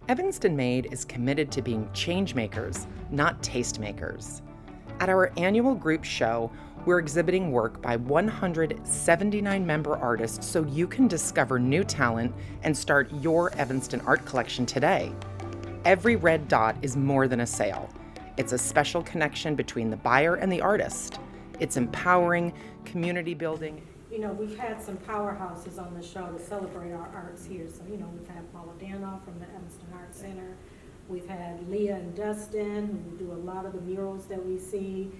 Evanston Made is committed to being change makers, not tastemakers. At our annual group show, we're exhibiting work by 179 member artists so you can discover new talent and start your Evanston art collection today. Every red dot is more than a sale. It's a special connection between the buyer and the artist. It's empowering, community building. You know, we've had some powerhouses on the show to celebrate our arts here. So, you know, we've had Paula Danoff from the Evanston Art Center. We've had Leah and Dustin, who do a lot of the murals that we see.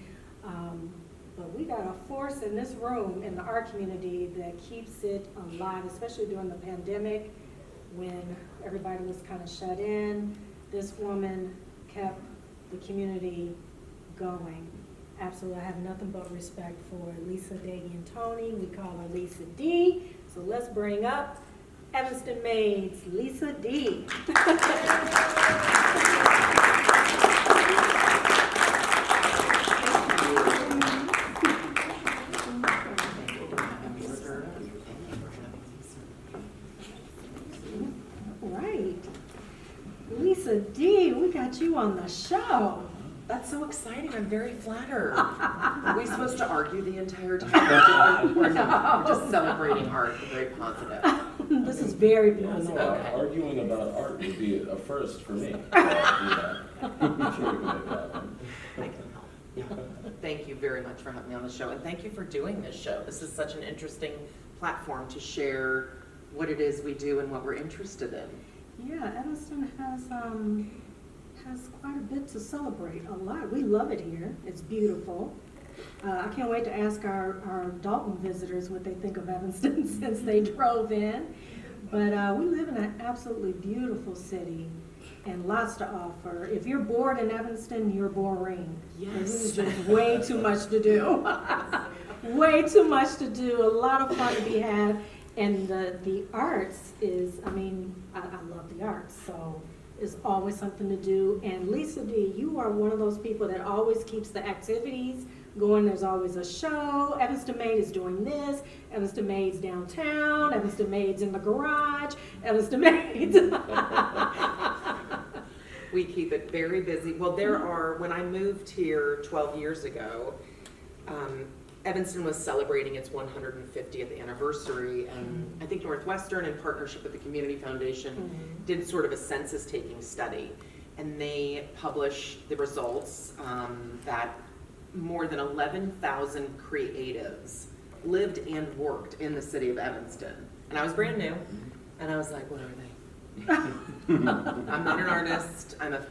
But we got a force in this room in the art community that keeps it alive, especially during the pandemic when everybody was kind of shut in. This woman kept the community going. Absolutely, I have nothing but respect for Lisa Degliantoni. We call her Lisa D. So let's bring up Evanston Made's Lisa D. All right, Lisa D, we got you on the show. That's so exciting. I'm very flattered. Are we supposed to argue the entire time? We're just celebrating art. We're very positive. This is very beautiful. Okay. Arguing about art would be a first for me. I'm sure you can make that happen. I can help. Yeah. Thank you very much for having me on the show, and thank you for doing this show. This is such an interesting platform to share what it is we do and what we're interested in. Yeah, Evanston has quite a bit to celebrate, a lot. We love it here. It's beautiful. I can't wait to ask our Dalton visitors what they think of Evanston since they drove in. But we live in an absolutely beautiful city and lots to offer. If you're bored in Evanston, you're boring. Yes. There's just way too much to do. Way too much to do. A lot of fun to be had. And the arts is, I mean, I love the arts, so is always something to do. And Lisa D, you are one of those people that always keeps the activities going. There's always a show. Evanston Made is doing this. Evanston Made's downtown. Evanston Made's in the garage. Evanston Made's. We keep it very busy. Well, when I moved here 12 years ago, Evanston was celebrating its 150th anniversary, and I think Northwestern, in partnership with the Community Foundation, did sort of a census-taking study, and they published the results that more than 11,000 creatives lived and worked in the city of Evanston. And I was brand new, and I was like, what are they? I'm not an artist. I'm a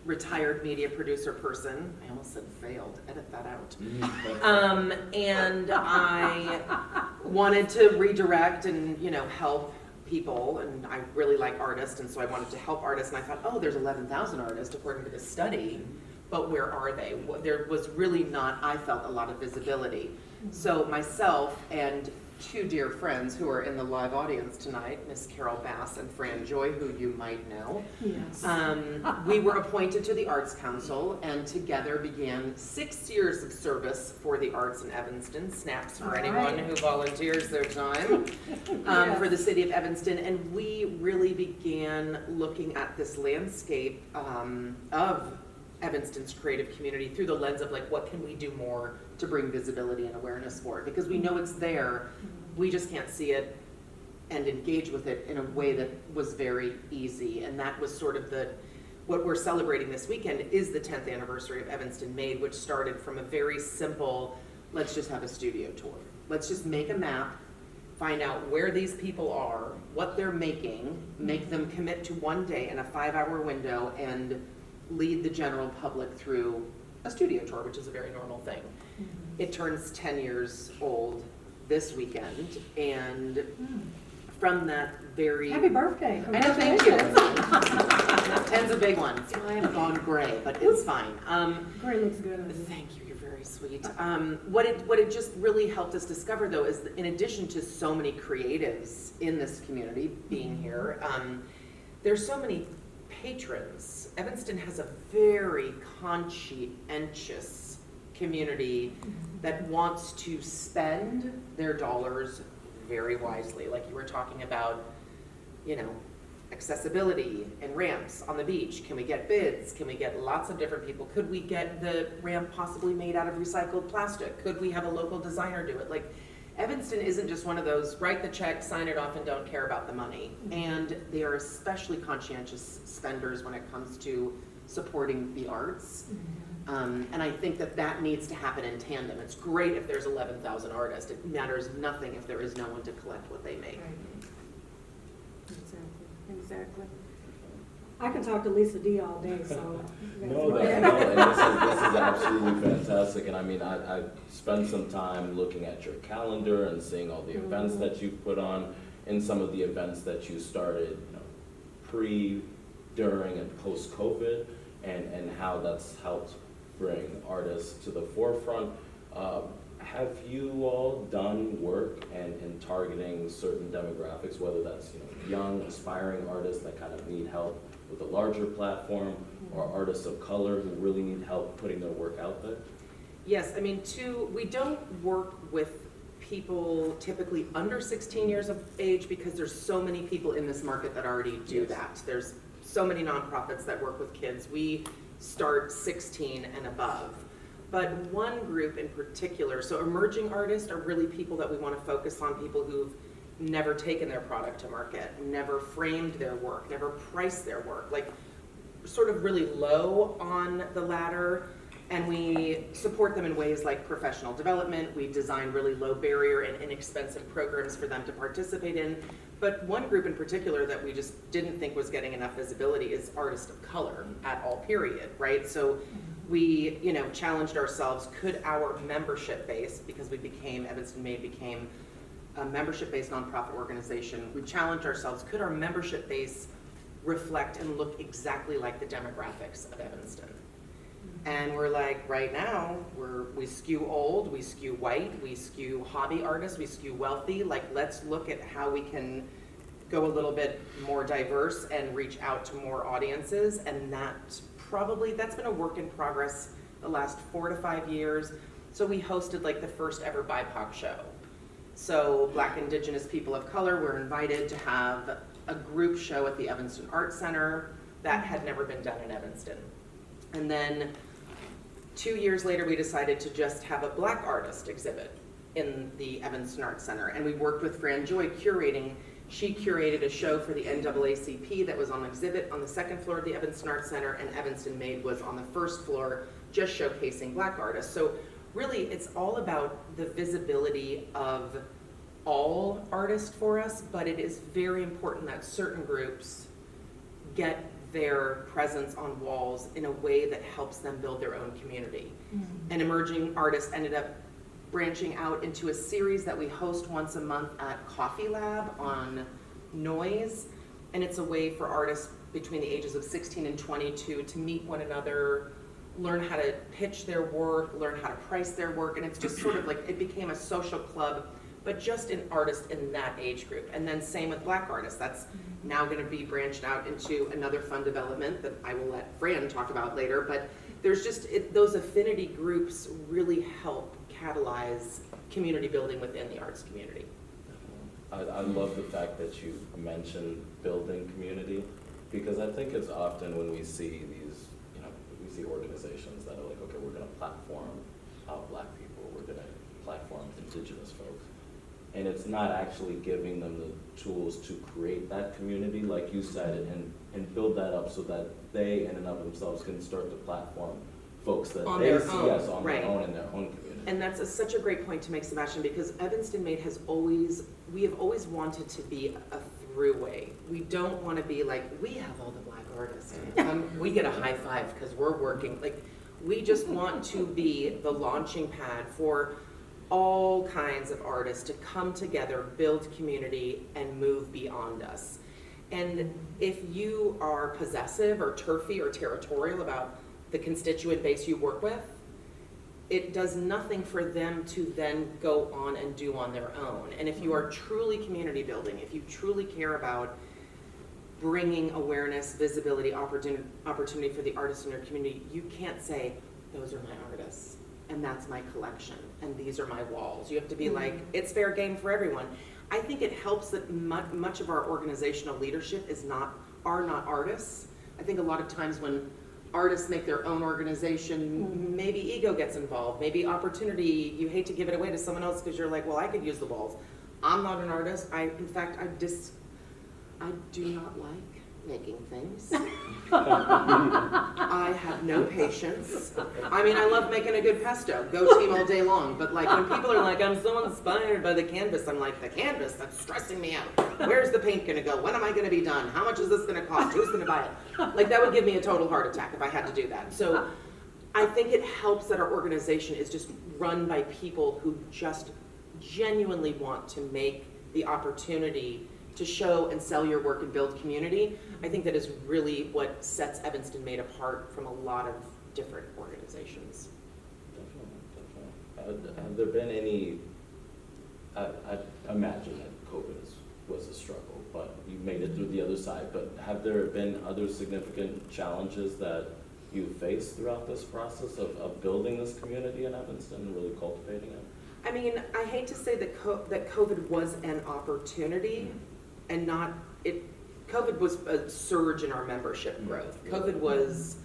retired media producer person. I almost said failed. Edit that out. And I wanted to redirect and help people, and I really like artists, and so I wanted to help artists. And I thought, oh, there's 11,000 artists according to this study, but where are they? There was really not, I felt, a lot of visibility. So myself and two dear friends who are in the live audience tonight, Miss Carol Bass and Fran Joy, who you might know. Yes. We were appointed to the Arts Council and together began 6 years of service for the arts in Evanston. Snaps for anyone who volunteers their time for the city of Evanston. And we really began looking at this landscape of Evanston's creative community through the lens of what can we do more to bring visibility and awareness for it, because we know it's there, we just can't see it and engage with it in a way that was very easy. And that was sort of what we're celebrating this weekend is the 10th anniversary of Evanston Made, which started from a very simple, let's just have a studio tour. Let's just make a map, find out where these people are, what they're making, make them commit to one day in a 5-hour window, and lead the general public through a studio tour, which is a very normal thing. It turns 10 years old this weekend, and from that very... Happy birthday. I know, thank you. 10's a big one. I have gone gray, but it's fine. Gray looks good. Thank you, you're very sweet. What it just really helped us discover, though, is in addition to so many creatives in this community being here, there's so many patrons. Evanston has a very conscientious community that wants to spend their dollars very wisely. Like you were talking about, accessibility and ramps on the beach? Can we get bids? Can we get lots of different people? Could we get the ramp possibly made out of recycled plastic? Could we have a local designer do it? Like, Evanston isn't just one of those, write the check, sign it off, and don't care about the money. And they are especially conscientious spenders when it comes to supporting the arts. And I think that that needs to happen in tandem. It's great if there's 11,000 artists. It matters nothing if there is no one to collect what they make. Exactly. I can talk to Lisa D all day, so. No, and this is absolutely fantastic, and I mean, I spent some time looking at your calendar and seeing all the events that you've put on, and some of the events that you started, pre, during, and post-COVID, and how that's helped bring artists to the forefront. Have you all done work in targeting certain demographics, whether that's young, aspiring artists that kind of need help with a larger platform, or artists of color who really need help putting their work out there? Yes, I mean, we don't work with people typically under 16 years of age because there's so many people in this market that already do that. There's so many nonprofits that work with kids. We start 16 and above. But one group in particular, so emerging artists are really people that we want to focus on, people who've never taken their product to market, never framed their work, never priced their work, like sort of really low on the ladder. And we support them in ways like professional development. We design really low barrier and inexpensive programs for them to participate in. But one group in particular that we just didn't think was getting enough visibility is artists of color at all, period, right? So we, challenged ourselves, could our membership base, because Evanston Made became a membership-based nonprofit organization, we challenged ourselves, could our membership base reflect and look exactly like the demographics of Evanston? And we're like, right now, we skew old, we skew white, we skew hobby artists, we skew wealthy. Like, let's look at how we can go a little bit more diverse and reach out to more audiences. And that's been a work in progress the last 4 to 5 years. So we hosted like the first ever BIPOC show. So Black, Indigenous, people of color were invited to have a group show at the Evanston Art Center that had never been done in Evanston. And then 2 years later, we decided to just have a Black artist exhibit in the Evanston Art Center. And we worked with Fran Joy curating. She curated a show for the NAACP that was on exhibit on the second floor of the Evanston Art Center, and Evanston Made was on the first floor, just showcasing Black artists. So really, it's all about the visibility of all artists for us, but it is very important that certain groups get their presence on walls in a way that helps them build their own community. And emerging artists ended up branching out into a series that we host once a month at Coffee Lab on noise. And it's a way for artists between the ages of 16 and 22 to meet one another, learn how to pitch their work, learn how to price their work. And it's just sort of like, it became a social club, but just in artists in that age group. And then same with Black artists. That's now going to be branched out into another fun development that I will let Fran talk about later. But there's just, those affinity groups really help catalyze community building within the arts community. I love the fact that you mentioned building community, because I think it's often when we see these, we see organizations that are like, okay, we're going to platform Black people, we're going to platform Indigenous folks. And it's not actually giving them the tools to create that community, like you said, and build that up so that they in and of themselves can start to platform folks that On they their see own, as on right. their own in their own community. And that's such a great point to make, Sebastian, because Evanston Made we have always wanted to be a throughway. We don't want to be like, we have all the Black artists. We get a high five because we're working. Like, we just want to be the launching pad for all kinds of artists to come together, build community, and move beyond us. And if you are possessive or turfy or territorial about the constituent base you work with, it does nothing for them to then go on and do on their own. And if you are truly community building, if you truly care about bringing awareness, visibility, opportunity for the artists in your community, you can't say, those are my artists, and that's my collection, and these are my walls. You have to be like, it's fair game for everyone. I think it helps that much of our organizational leadership is not are not artists. I think a lot of times when artists make their own organization, maybe ego gets involved, maybe opportunity, you hate to give it away to someone else because you're like, well, I could use the walls. I'm not an artist. In fact, I do not like making things. I have no patience. I mean, I love making a good pesto. Go team all day long. But like when people are like, I'm so inspired by the canvas, I'm like, the canvas, that's stressing me out. Where's the paint gonna go? When am I gonna be done? How much is this gonna cost? Who's gonna buy it? Like that would give me a total heart attack if I had to do that. So I think it helps that our organization is just run by people who just genuinely want to make the opportunity to show and sell your work and build community. I think that is really what sets Evanston Made apart from a lot of different organizations. Definitely. Have there been any, I imagine that COVID was a struggle, but you made it through the other side, but have there been other significant challenges that you faced throughout this process of building this community in Evanston and really cultivating it? I mean, I hate to say that that COVID was an opportunity and not, COVID was a surge in our membership growth. COVID was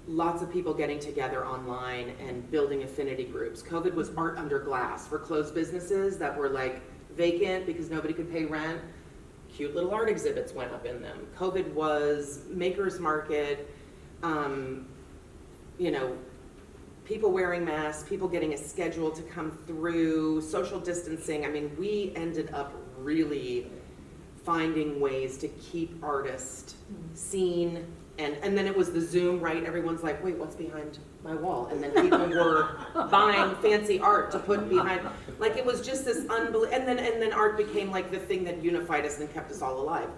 lots of people getting together online and building affinity groups. COVID was art under glass for closed businesses that were like vacant because nobody could pay rent. Cute little art exhibits went up in them. COVID was Maker's Market, you know, people wearing masks, people getting a schedule to come through, social distancing. I mean, we ended up really finding ways to keep artists seen. And then it was the Zoom, right? Everyone's like, wait, what's behind my wall? And then people were buying fancy art to put behind. Like it was just this unbelievable, and then art became like the thing that unified us and kept us all alive.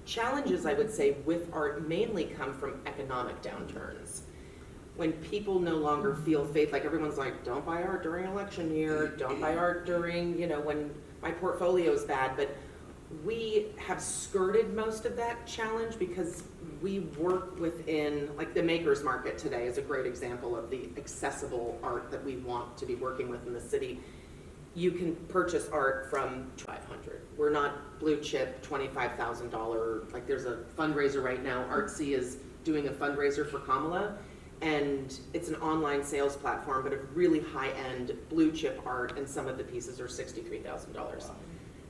Challenges, I would say, with art mainly come from economic downturns. When people no longer feel faith, like everyone's like, don't buy art during election year, don't buy art during, you know, when my portfolio is bad. But we have skirted most of that challenge because we work within, like the Maker's Market today is a great example of the accessible art that we want to be working with in the city. You can purchase art from $500. We're not blue chip $25,000. Like there's a fundraiser right now. Artsy is doing a fundraiser for Kamala, and it's an online sales platform, but of really high-end blue chip art, and some of the pieces are $63,000. Wow.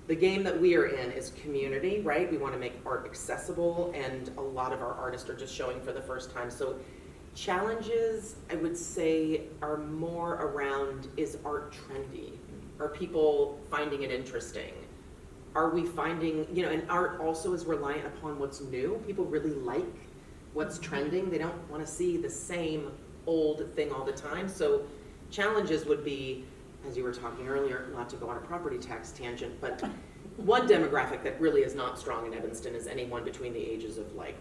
The game that we are in is community, right? We want to make art accessible, and a lot of our artists are just showing for the first time. So challenges, I would say, are more around, is art trendy? Are people finding it interesting? Are we finding, you know, and art also is reliant upon what's new. People really like what's trending. They don't want to see the same old thing all the time. So challenges would be, as you were talking earlier, not to go on a property tax tangent, but one demographic that really is not strong in Evanston is anyone between the ages of like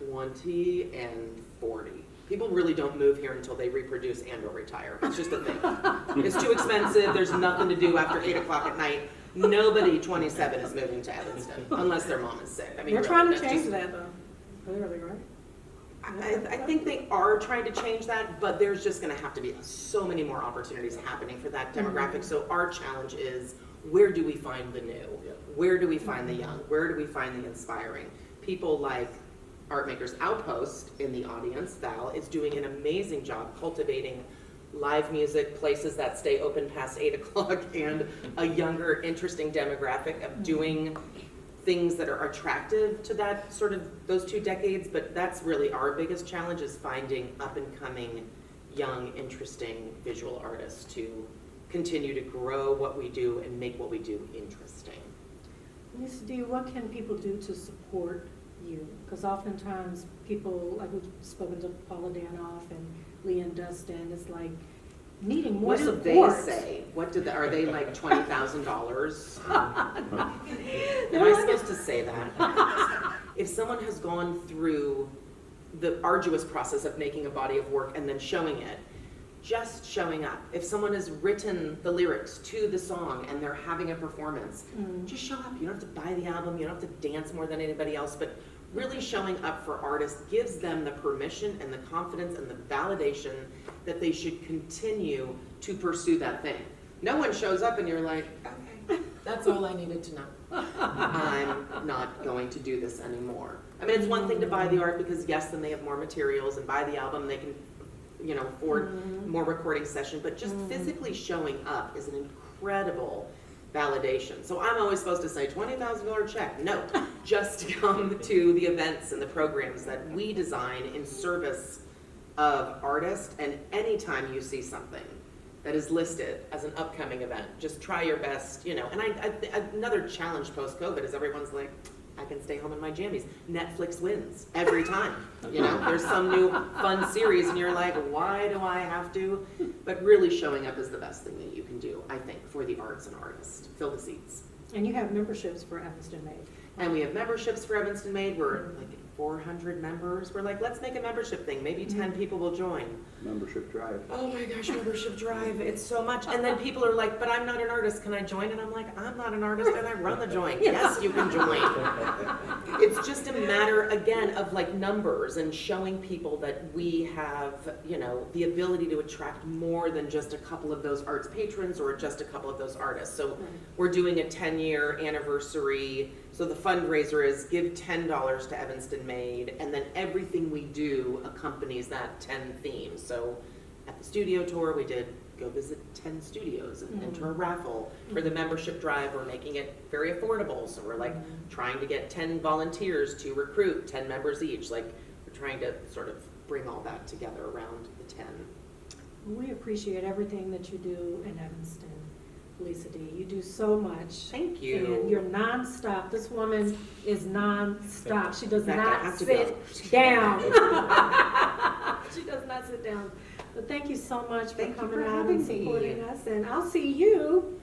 20 and 40. People really don't move here until they reproduce and or retire. It's just a thing. It's too expensive. There's nothing to do after 8 o'clock at night. Nobody 27 is moving to Evanston unless their mom is sick. I mean, they're really, trying to change that though. Clearly, right? I think they are trying to change that, but there's just going to have to be so many more opportunities happening for that demographic. So our challenge is, where do we find the new? Where do we find the young? Where do we find the inspiring? People like Art Makers Outpost in the audience, Val, is doing an amazing job cultivating live music, places that stay open past 8 o'clock, and a younger, interesting demographic of doing things that are attractive to that sort of those two decades. But that's really our biggest challenge, is finding up and coming young, interesting visual artists to continue to grow what we do and make what we do interesting. Lisa D, what can people do to support you? Because oftentimes people, like we've spoken to Paula Danoff and Leah and Dustin, it's like needing more What support. do they say? What did are they like $20,000? Am I supposed to say that? If someone has gone through the arduous process of making a body of work and then showing it, just showing up. If someone has written the lyrics to the song and they're having a performance, just show up. You don't have to buy the album, you don't have to dance more than anybody else, but really showing up for artists gives them the permission and the confidence and the validation that they should continue to pursue that thing. No one shows up and you're like, okay, That's all I needed to know. I'm not going to do this anymore. I mean, it's one thing to buy the art because yes, then they have more materials, and buy the album, they can, you know, afford more recording session, but just physically showing up is an incredible validation. So I'm always supposed to say $20,000 check. No, just come to the events and the programs that we design in service of artists, and anytime you see something that is listed as an upcoming event, just try your best, you know. And another challenge post-COVID is everyone's like, I can stay home in my jammies. Netflix wins every time. You know, there's some new fun series and you're like, why do I have to? But really showing up is the best thing that you can do, I think, for the arts and artists. Fill the seats. And you have memberships for Evanston Made. And we have memberships for Evanston Made. We're like 400 members. We're like, let's make a membership thing. Maybe 10 people will join. Membership drive. Oh my gosh, membership drive. It's so much. And then people are like, but I'm not an artist. Can I join? And I'm like, I'm not an artist and I run the joint. Yes, you can join. It's just a matter, again, of like numbers and showing people that we have, you know, the ability to attract more than just a couple of those arts patrons or just a couple of those artists. So we're doing a 10-year anniversary. So the fundraiser is give $10 to Evanston Made, and then everything we do accompanies that 10 themes. So at the studio tour, we did go visit 10 studios and enter a raffle. For the membership drive, we're making it very affordable. So we're like trying to get 10 volunteers to recruit 10 members each. Like we're trying to sort of bring all that together around the 10. We appreciate everything that you do in Evanston, Lisa D. You do so much. Thank you. And you're nonstop. This woman is nonstop. She does In fact, I not have to sit down. She does not sit down. But thank you so much for Thank you coming for out having and me. supporting us. And I'll see you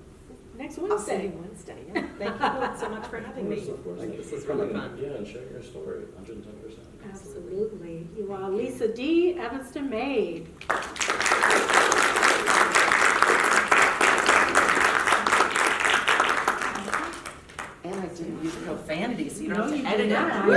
next I'll see Wednesday. you Wednesday. Yeah. Thank you so much for having me. Of course. This was really fun. Yeah, and sharing your story, 110%. Absolutely. You are Lisa D. Evanston Made. And I didn't use profanity, so you don't No, have to you edit did it. not. Woo!